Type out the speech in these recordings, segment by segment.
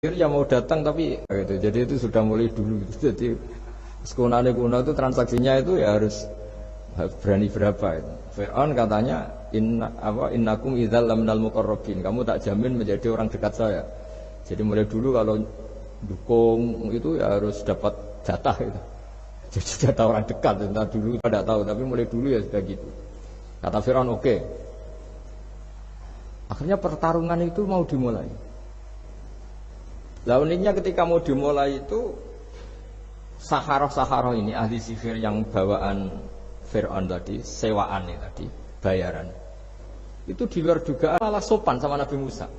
Ya mau datang tapi gitu. Jadi itu sudah mulai dulu. Jadi sekunane kuno itu transaksinya itu ya harus berani berapa itu. Fir'aun katanya innakum idzal laminal muqarrabin. Kamu tak jamin menjadi orang dekat saya. Jadi mulai dulu kalau dukung itu ya harus dapat jatah gitu. Jadi jatah orang dekat. Entah dulu tidak tahu tapi mulai dulu ya sudah gitu. Kata Fir'aun oke. Akhirnya pertarungan itu mau dimulai. Lah uniknya ketika mau dimulai itu Saharoh ini ahli sihir yang bawaan Fir'aun tadi, sewaan tadi, bayaran. Itu di luar dugaan malah sopan sama Nabi Musa.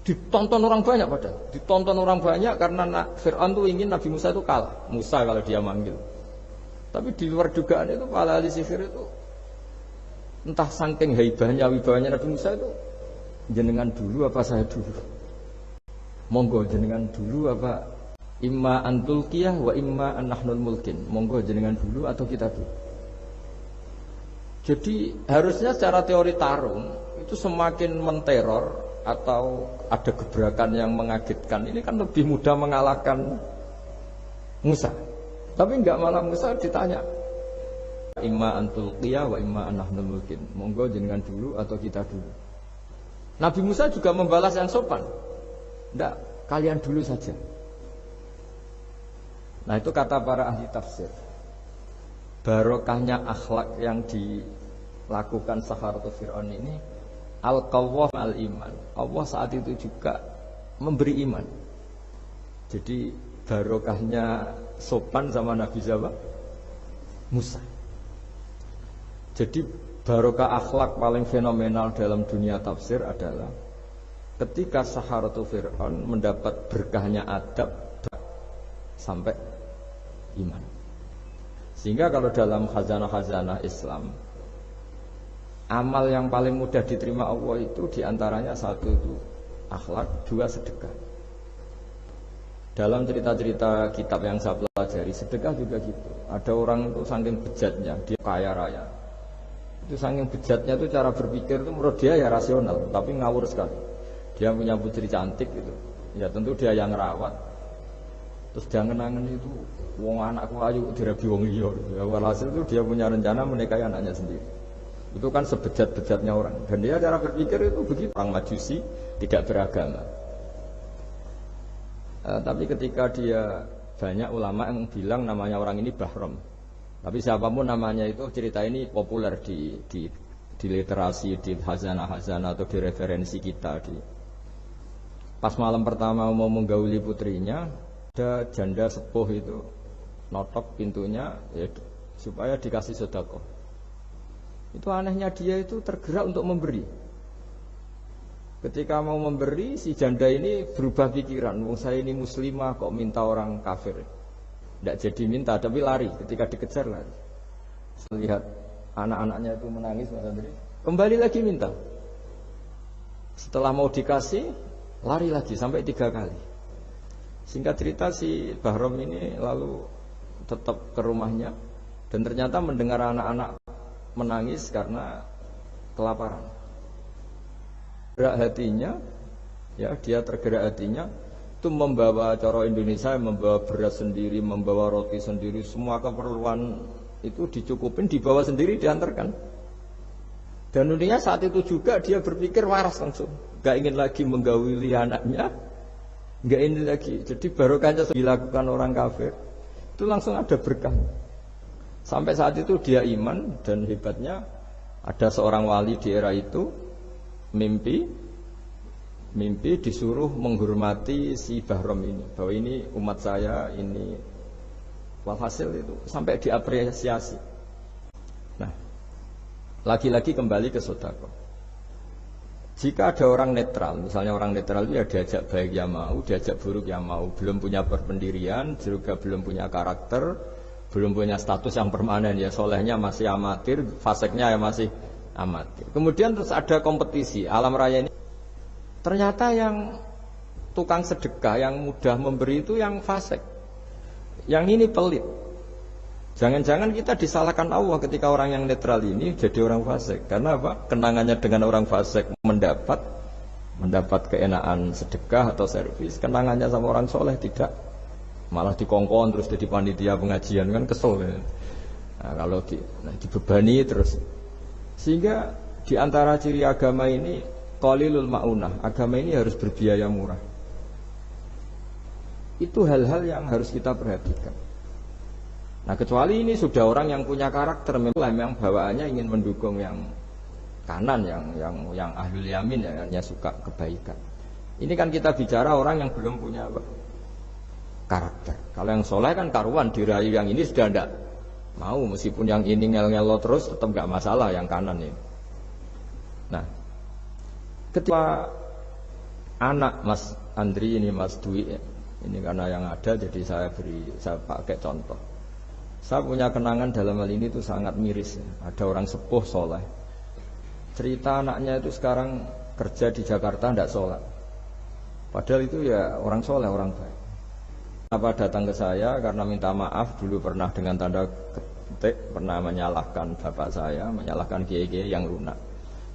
Ditonton orang banyak padahal. Ditonton orang banyak karena Fir'aun tuh ingin Nabi Musa itu kalah. Musa kalau dia manggil. Tapi di luar dugaan itu para ahli sihir itu entah saking haibahnya, wibawanya Nabi Musa itu jenengan dulu apa saya dulu? Monggo jenengan dulu apa imma antulkiyah wa imma an-nahnul mulkin. Monggo jenengan dulu atau kita dulu. Jadi harusnya secara teori tarung itu semakin menteror atau ada gebrakan yang mengagetkan ini kan lebih mudah mengalahkan Musa. Tapi enggak, malah Musa ditanya imma antulkiyah wa imma an-nahnul mulkin. Monggo jenengan dulu atau kita dulu. Nabi Musa juga membalas yang sopan. Tidak, kalian dulu saja. Nah itu kata para ahli tafsir. Barokahnya akhlak yang dilakukan Saharatu Fir'aun ini al-qawwah al-iman. Allah saat itu juga memberi iman. Jadi barokahnya sopan sama Nabi Musa. Jadi barokah akhlak paling fenomenal dalam dunia tafsir adalah ketika Saharatu Fir'aun mendapat berkahnya adab sampai iman. Sehingga kalau dalam khazanah-khazanah Islam, amal yang paling mudah diterima Allah itu diantaranya satu itu akhlak, dua sedekah. Dalam cerita-cerita kitab yang saya pelajari, sedekah juga gitu. Ada orang itu saking bejatnya, dia kaya raya. Itu saking bejatnya itu cara berpikir itu menurut dia ya rasional, tapi ngawur sekali. Dia punya putri cantik gitu. Ya tentu dia yang ngerawat. Terus dia ngenangan itu wong anakku ayu dirabi wong liya. Ya walhasil itu dia punya rencana menikahi anaknya sendiri. Itu kan sebejat-bejatnya orang. Dan dia cara berpikir itu begitu. Orang Majusi tidak beragama. Tapi ketika dia banyak ulama yang bilang namanya orang ini Bahram. Tapi siapapun namanya itu cerita ini populer di literasi, di khazanah-khazanah atau di referensi kita Pas malam pertama mau menggauli putrinya, ada janda sepuh itu notok pintunya ya, supaya dikasih sedekah. Itu anehnya dia itu tergerak untuk memberi. Ketika mau memberi, si janda ini berubah pikiran. Wong saya ini muslimah kok minta orang kafir. Tidak jadi minta, tapi lari. Ketika dikejar lari. Lihat anak-anaknya itu menangis, Mas Andri. Kembali lagi minta. Setelah mau dikasih, lari lagi sampai 3 kali. Singkat cerita si Bahram ini lalu tetap ke rumahnya dan ternyata mendengar anak-anak menangis karena kelaparan. Gerak hatinya, ya dia tergerak hatinya itu membawa cara Indonesia, membawa beras sendiri, membawa roti sendiri, semua keperluan itu dicukupin, dibawa sendiri, diantarkan. Dan uniknya saat itu juga dia berpikir waras langsung. Gak ingin lagi menggauli anaknya, gak ingin lagi. Jadi barokahnya dilakukan orang kafir itu langsung ada berkah. Sampai saat itu dia iman. Dan hebatnya ada seorang wali di era itu mimpi disuruh menghormati si Bahram ini, bahwa ini umat saya, ini walhasil itu sampai diapresiasi. Nah, lagi-lagi kembali ke sedekah. Jika ada orang netral, misalnya orang netral itu ya diajak baik ya mau, diajak buruk ya mau, belum punya berpendirian, juga belum punya karakter, belum punya status yang permanen, ya solehnya masih amatir, faseknya ya masih amatir. Kemudian terus ada kompetisi, alam raya ini ternyata yang tukang sedekah, yang mudah memberi itu yang fasek, yang ini pelit. Jangan-jangan kita disalahkan Allah ketika orang yang netral ini jadi orang fasik. Karena apa? Kenangannya dengan orang fasik mendapat mendapat keenaan sedekah atau servis, kenangannya sama orang soleh tidak, malah dikongkon terus jadi panitia pengajian kan kesel ya. Nah, kalau dibebani terus, sehingga di antara ciri agama ini qalilul maunah, agama ini harus berbiaya murah. Itu hal-hal yang harus kita perhatikan. Nah, kecuali ini sudah orang yang punya karakter, memang bawaannya ingin mendukung yang kanan, yang ahlul yamin, yang suka kebaikan. Ini kan kita bicara orang yang belum punya karakter. Kalau yang soleh kan karuan, dirayu yang ini sudah tidak mau, meskipun yang ini ngel-ngelo terus tetap nggak masalah yang kanan ini. Nah, ketika anak Mas Andri ini, Mas Dwi ini, karena yang ada jadi saya pakai contoh. Saya punya kenangan dalam hal ini itu sangat miris. Ada orang sepuh soleh, cerita anaknya itu sekarang kerja di Jakarta tidak sholat, padahal itu ya orang soleh, orang baik. Kenapa datang ke saya? Karena minta maaf, dulu pernah dengan tanda ketik pernah menyalahkan bapak saya, menyalahkan kiai-kiai yang lunak.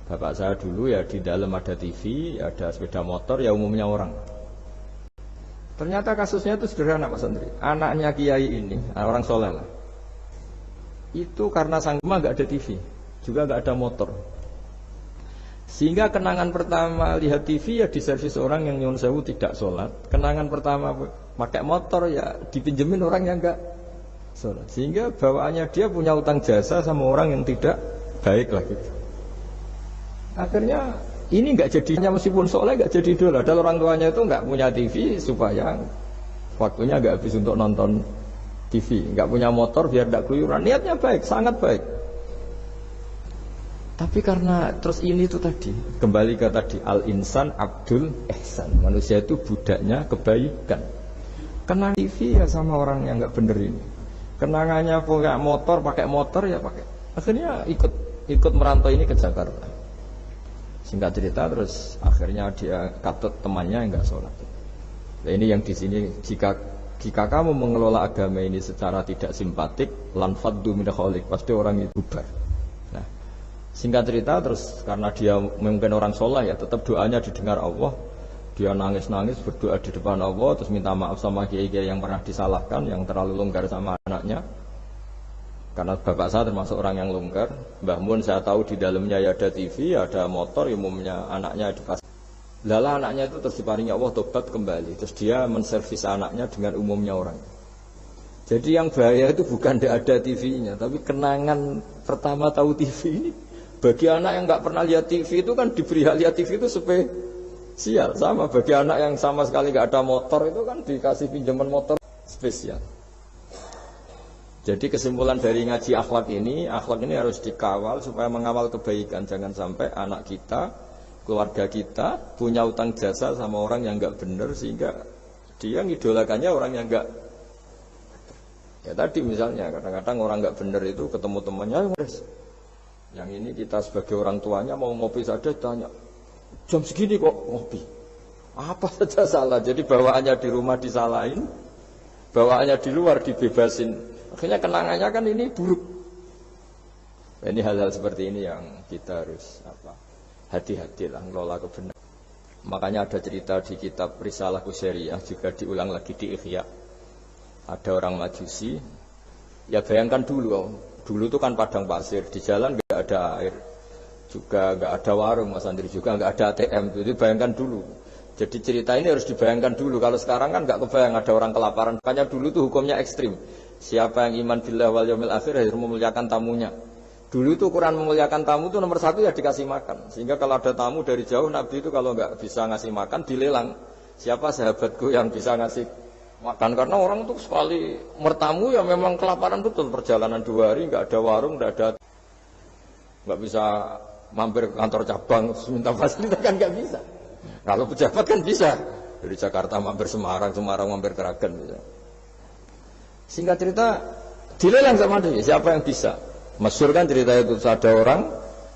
Bapak saya dulu ya di dalam ada TV, ada sepeda motor, ya umumnya orang. Ternyata kasusnya itu sederhana Mas Andri. Anaknya kiai ini, orang soleh lah, itu karena sang rumah nggak ada TV, juga nggak ada motor, sehingga kenangan pertama lihat TV ya di servis orang yang nyuwun sewu tidak sholat. Kenangan pertama pakai motor ya dipinjemin orang yang nggak sholat, sehingga bawaannya dia punya utang jasa sama orang yang tidak baik lah gitu. Akhirnya ini nggak jadinya, meskipun soleh nggak jadi idola. Dan orang tuanya itu nggak punya TV supaya waktunya nggak habis untuk nonton TV, nggak punya motor biar tidak keluyuran. Niatnya baik, sangat baik. Tapi karena terus ini itu tadi, kembali ke tadi, al-insan abdul ihsan, manusia itu budaknya kebaikan. Kenang TV ya sama orang yang nggak bener ini. Kenangannya punya motor, pakai motor ya pakai. Akhirnya ikut merantau ini ke Jakarta. Singkat cerita terus akhirnya dia katut temannya yang nggak sholat. Nah, ini yang di sini, jika kamu mengelola agama ini secara tidak simpatik, lan faddu min khaliq, pasti orang itu bubar. Nah, singkat cerita terus karena dia mungkin orang sholat ya, tetap doanya didengar Allah. Dia nangis-nangis berdoa di depan Allah, terus minta maaf sama kiai-kiai yang pernah disalahkan, yang terlalu longgar sama anaknya. Karena bapak saya termasuk orang yang longgar. Mbah Mun saya tahu di dalamnya ya ada TV, ada motor, umumnya anaknya dikasih. Lala anaknya itu terus diparingi Allah tobat kembali. Terus dia menservis anaknya dengan umumnya orang. Jadi yang bahaya itu bukan tidak ada TV-nya, tapi kenangan pertama tahu TV ini. Bagi anak yang nggak pernah lihat TV itu kan diberi hak lihat TV itu spesial. Sama bagi anak yang sama sekali nggak ada motor itu kan dikasih pinjaman motor spesial. Jadi kesimpulan dari ngaji akhlak ini harus dikawal supaya mengawal kebaikan. Jangan sampai anak kita, keluarga kita punya utang jasa sama orang yang nggak benar, sehingga dia ngidolakannya orang yang nggak. Ya tadi misalnya kadang-kadang orang nggak benar itu ketemu temannya, yang ini kita sebagai orang tuanya mau ngopi saja tanya, jam segini kok ngopi? Apa saja salah. Jadi bawaannya di rumah disalahin, bawaannya di luar dibebasin. Akhirnya kenangannya kan ini buruk. Nah, ini hal-hal seperti ini yang kita harus hati-hatilah ngelola kebenaran. Makanya ada cerita di kitab Risalah Qusyariyah, juga diulang lagi di Ihya. Ada orang Majusi. Ya bayangkan dulu itu kan padang pasir, di jalan nggak ada air, juga nggak ada warung Mas Andri, juga nggak ada ATM. Jadi bayangkan dulu. Jadi cerita ini harus dibayangkan dulu. Kalau sekarang kan nggak kebayang ada orang kelaparan. Makanya dulu tuh hukumnya ekstrim. Siapa yang iman billah wal yaumil akhir harus memuliakan tamunya. Dulu itu ukuran memuliakan tamu itu nomor satu ya dikasih makan. Sehingga kalau ada tamu dari jauh, Nabi itu kalau nggak bisa ngasih makan dilelang. Siapa sahabatku yang bisa ngasih makan? Karena orang itu sekali bertamu ya memang kelaparan betul. Perjalanan 2 hari nggak ada warung, nggak bisa mampir ke kantor cabang minta fasilitas kan nggak bisa. Kalau pejabat kan bisa. Dari Jakarta mampir Semarang mampir Kragen bisa. Singkat cerita dilelang sama dia, siapa yang bisa. Masyhur kan cerita itu, ada orang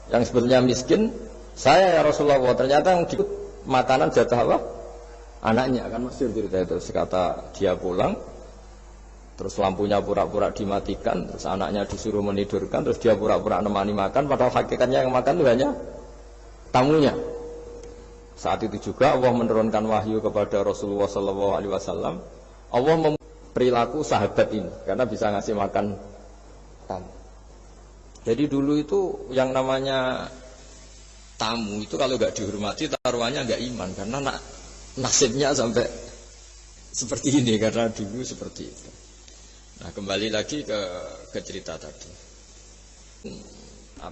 yang sebetulnya miskin, saya ya Rasulullah, ternyata yang ikut makanan jatah apa? Anaknya, kan masyhur cerita itu. Sekata dia pulang, terus lampunya pura-pura dimatikan, terus anaknya disuruh menidurkan, terus dia pura-pura nemani makan, padahal hakikatnya yang makan itu hanya tamunya. Saat itu juga Allah menurunkan wahyu kepada Rasulullah SAW. Allah perilaku sahabat ini karena bisa ngasih makan tamu. Jadi dulu itu yang namanya tamu itu kalau nggak dihormati taruhannya nggak iman karena nasibnya sampai seperti ini karena dulu seperti itu. Nah kembali lagi ke cerita tadi.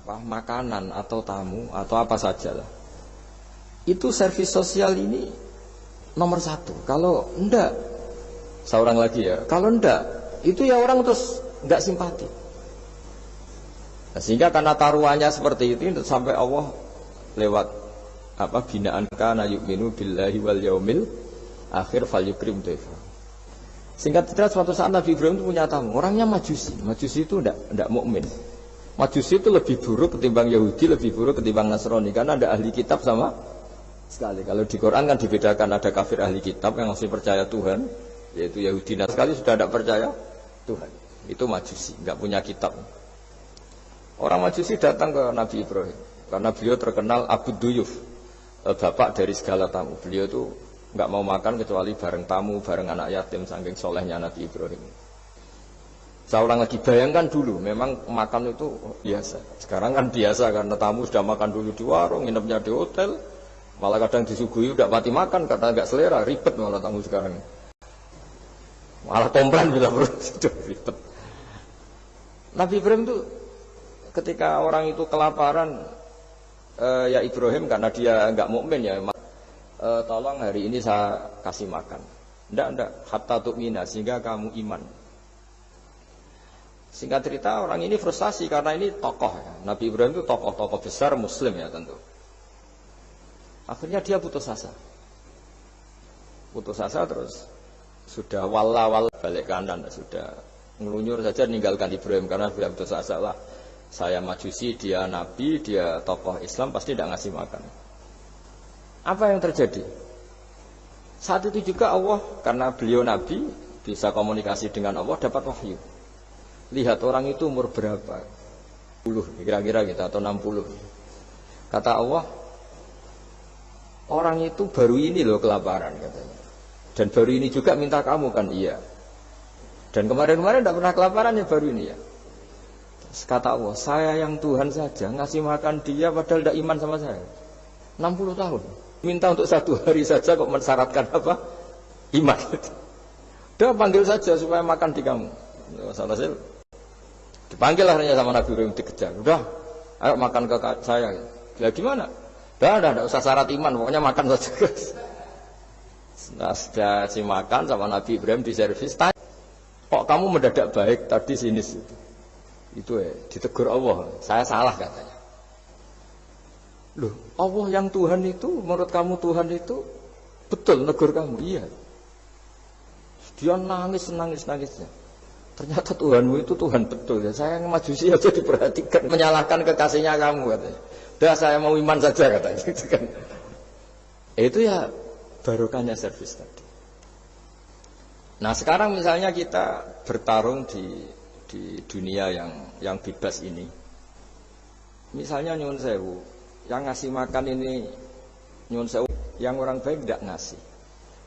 Makanan atau tamu atau apa saja lah. Itu servis sosial ini nomor satu. Kalau enggak, seorang lagi ya. Kalau enggak, itu ya orang terus enggak simpati. Nah, sehingga karena taruhannya seperti itu sampai Allah lewat binaan kana yu'minu billahi wal yaumil akhir falyukrim dhaifa. Singkat cerita suatu saat Nabi Ibrahim itu punya tamu. Orangnya Majusi. Majusi itu enggak mukmin. Majusi itu lebih buruk ketimbang Yahudi, lebih buruk ketimbang Nasrani karena ada ahli kitab sama sekali. Kalau di Quran kan dibedakan ada kafir ahli kitab yang masih percaya Tuhan, yaitu Yahudi. Nah sekali sudah tidak percaya Tuhan, itu Majusi, nggak punya kitab. Orang Majusi datang ke Nabi Ibrahim karena beliau terkenal Abu Duyuf, bapak dari segala tamu. Beliau itu nggak mau makan kecuali bareng tamu, bareng anak yatim, saking solehnya Nabi Ibrahim. Seorang lagi bayangkan dulu, memang makan itu biasa. Sekarang kan biasa karena tamu sudah makan dulu di warung, nginepnya di hotel. Malah kadang disuguhi udah mati makan karena nggak selera, ribet malah tamu sekarang. Malah komplain bila perut sudah ribet. Nabi Ibrahim itu ketika orang itu kelaparan, ya Ibrahim karena dia nggak mukmin ya, tolong hari ini saya kasih makan. Ndak, hatta tu'mina sehingga kamu iman. Singkat cerita orang ini frustasi karena ini tokoh ya. Nabi Ibrahim itu tokoh besar Muslim ya tentu. Akhirnya dia putus asa terus sudah wala balik kanan, sudah ngelunyur saja meninggalkan Ibrahim karena dia putus asa lah. Saya Majusi, dia Nabi, dia tokoh Islam pasti tidak ngasih makan. Apa yang terjadi? Saat itu juga Allah karena beliau Nabi bisa komunikasi dengan Allah dapat wahyu. Lihat orang itu umur berapa? 10 kira-kira gitu atau 60. Kata Allah, orang itu baru ini loh kelaparan katanya. Dan baru ini juga minta kamu kan iya. Dan kemarin-kemarin tidak pernah kelaparan ya baru ini ya. Terus kata Allah, saya yang Tuhan saja ngasih makan dia padahal tidak iman sama saya. 60 tahun. Minta untuk 1 hari saja kok mensyaratkan apa? Iman. Udah panggil saja supaya makan di kamu. Salah sih. Dipanggil akhirnya sama Nabi Ibrahim dikejar. Udah, ayo makan ke saya. Ya gimana? Udah usah syarat iman, pokoknya makan saja. Nah, sudah si makan sama Nabi Ibrahim di servis. Tanya, kok kamu mendadak baik tadi sini? Itu ditegur Allah. Saya salah katanya. Loh, Allah yang Tuhan itu, menurut kamu Tuhan itu betul negur kamu? Iya. Dia nangisnya. Ternyata Tuhanmu itu Tuhan betul ya. Saya yang Majusi aja diperhatikan, menyalahkan kekasihnya kamu katanya. Udah saya mau iman saja katanya. Itu ya barokahnya servis tadi. Nah sekarang misalnya kita bertarung di dunia yang bebas ini. Misalnya nyuwun sewu, yang ngasih makan ini nyuwun sewu, yang orang baik tidak ngasih.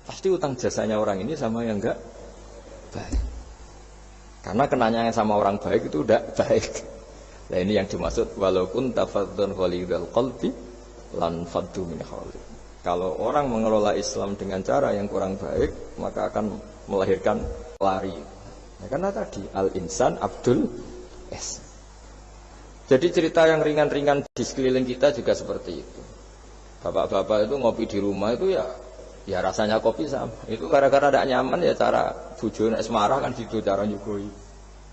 Pasti utang jasanya orang ini sama yang enggak baik. Karena kenanya sama orang baik itu udah baik. Nah ini yang dimaksud walaupun tafadzun ghalidhal qalbi lan faddu min hawli. Kalau orang mengelola Islam dengan cara yang kurang baik, maka akan melahirkan lari. Nah, karena tadi al-insan abdul es. Jadi cerita yang ringan-ringan di sekeliling kita juga seperti itu. Bapak-bapak itu ngopi di rumah itu ya rasanya kopi sama. Itu gara-gara tidak nyaman ya cara bujone marah kan gitu cara nyugoi.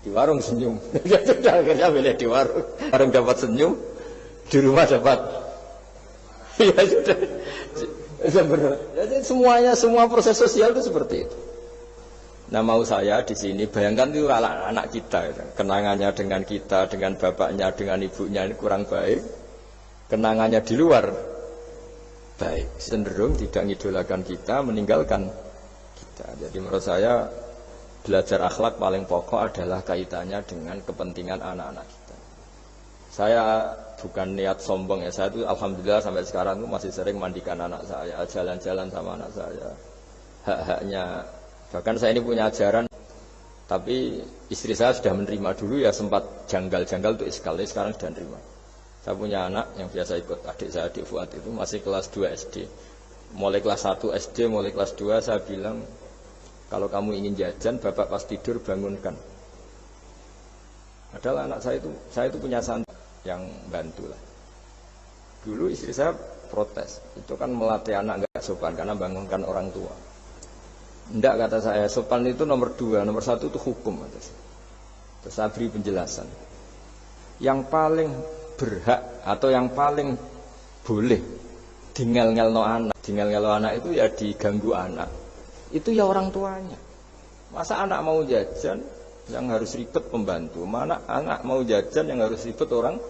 Di warung senyum. Ya sudah akhirnya milih di warung. Warung dapat senyum, di rumah dapat. Ya sudah. Jadi semua proses sosial itu seperti itu. Nah mau saya di sini bayangkan itu anak kita ya. Kenangannya dengan kita, dengan bapaknya, dengan ibunya ini kurang baik. Kenangannya di luar baik, cenderung tidak ngidolakan kita, meninggalkan kita. Jadi menurut saya belajar akhlak paling pokok adalah kaitannya dengan kepentingan anak-anak kita. Saya bukan niat sombong ya. Saya itu alhamdulillah sampai sekarang tuh masih sering mandikan anak saya, jalan-jalan sama anak saya. Hak-haknya. Bahkan saya ini punya ajaran, tapi istri saya sudah menerima. Dulu ya sempat janggal-janggal untuk iskal, sekarang sudah menerima. Saya punya anak yang biasa ikut adik saya, adik Fuad itu masih kelas 2 SD. Mulai kelas 1 SD, mulai kelas 2 saya bilang, kalau kamu ingin jajan, bapak pas tidur bangunkan. Adalah anak saya itu punya santri yang bantu lah. Dulu istri saya protes, itu kan melatih anak nggak sopan karena bangunkan orang tua. Enggak, kata saya, sopan itu nomor 2, nomor 1 itu hukum. Terus saya beri penjelasan. Yang paling berhak atau yang paling boleh tinggal-ngelno anak itu ya diganggu anak. Itu ya orang tuanya. Masa anak mau jajan yang harus ribet pembantu, mana anak mau jajan yang harus ribet orang.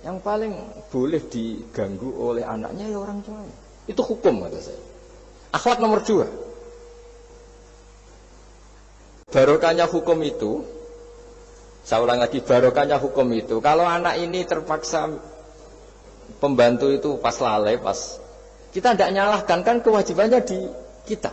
Yang paling boleh diganggu oleh anaknya ya orang tuanya. Itu hukum, kata saya. Akhlak nomor 2. Barokahnya hukum itu, saya ulang lagi, barokahnya hukum itu, kalau anak ini terpaksa pembantu itu pas lalai, kita tidak nyalahkan, kan kewajibannya di kita.